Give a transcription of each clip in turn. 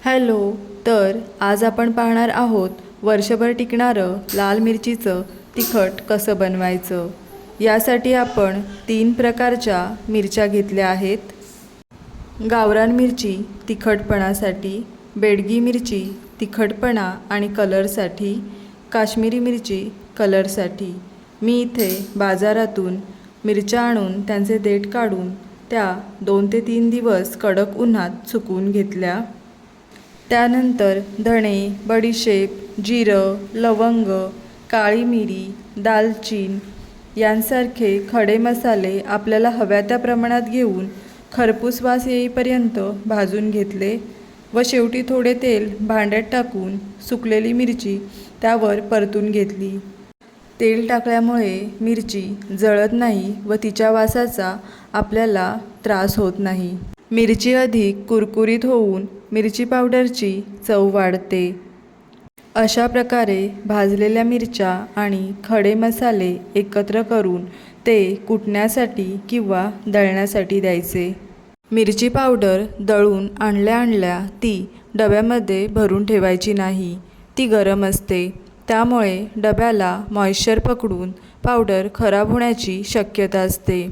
Hello. तर आज आपण पाहणार आहोत वर्षभर टिकणारं लाल मिरचीचं तिखट कसं बनवायचं. यासाठी आपण 3 प्रकारच्या मिरच्या घेतल्या आहेत. गावरान मिरची तिखटपणासाठी, बेडगी मिरची तिखटपणा आणि कलरसाठी, काश्मीरी मिरची कलरसाठी. मी इथे बाजारातून मिरच्या आणून त्यांचे देठ काढून त्या 2 ते 3 दिवस कडक उन्हात सुकवून घेतल्या. त्यानंतर धणे, बडीशेप, जिरं, लवंग, काळी मिरी, दालचीन यांसारखे खडे मसाले आपल्याला हव्या त्या प्रमाणात घेऊन खरपूस वास येईपर्यंत भाजून घेतले व शेवटी थोडे तेल भांड्यात टाकून सुकलेली मिरची त्यावर परतून घेतली. तेल टाकल्यामुळे मिरची जळत नाही व तिच्या वासाचा आपल्याला त्रास होत नाही. मिरची अधिक कुरकुरीत होऊन मिरची पावडरची चव वाढते. अशा प्रकारे भाजलेल्या मिरच्या आणि खडे मसाले एकत्र करून ते कुटण्यासाठी किंवा दळण्यासाठी द्यायचे. मिरची पावडर दळून आणल्या ती डब्यामध्ये भरून ठेवायची नाही. ती गरम असते, त्यामुळे डब्याला मॉइश्चर पकडून पावडर खराब होण्याची शक्यता असते.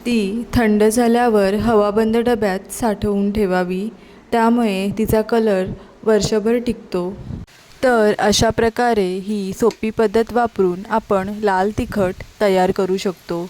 ती थंड झाल्यावर हवाबंद डब्यात साठवून ठेवावी, त्यामुळे तिचा कलर वर्षभर टिकतो. तर अशा प्रकारे ही सोपी पद्धत वापरून आपण लाल तिखट तयार करू शकतो.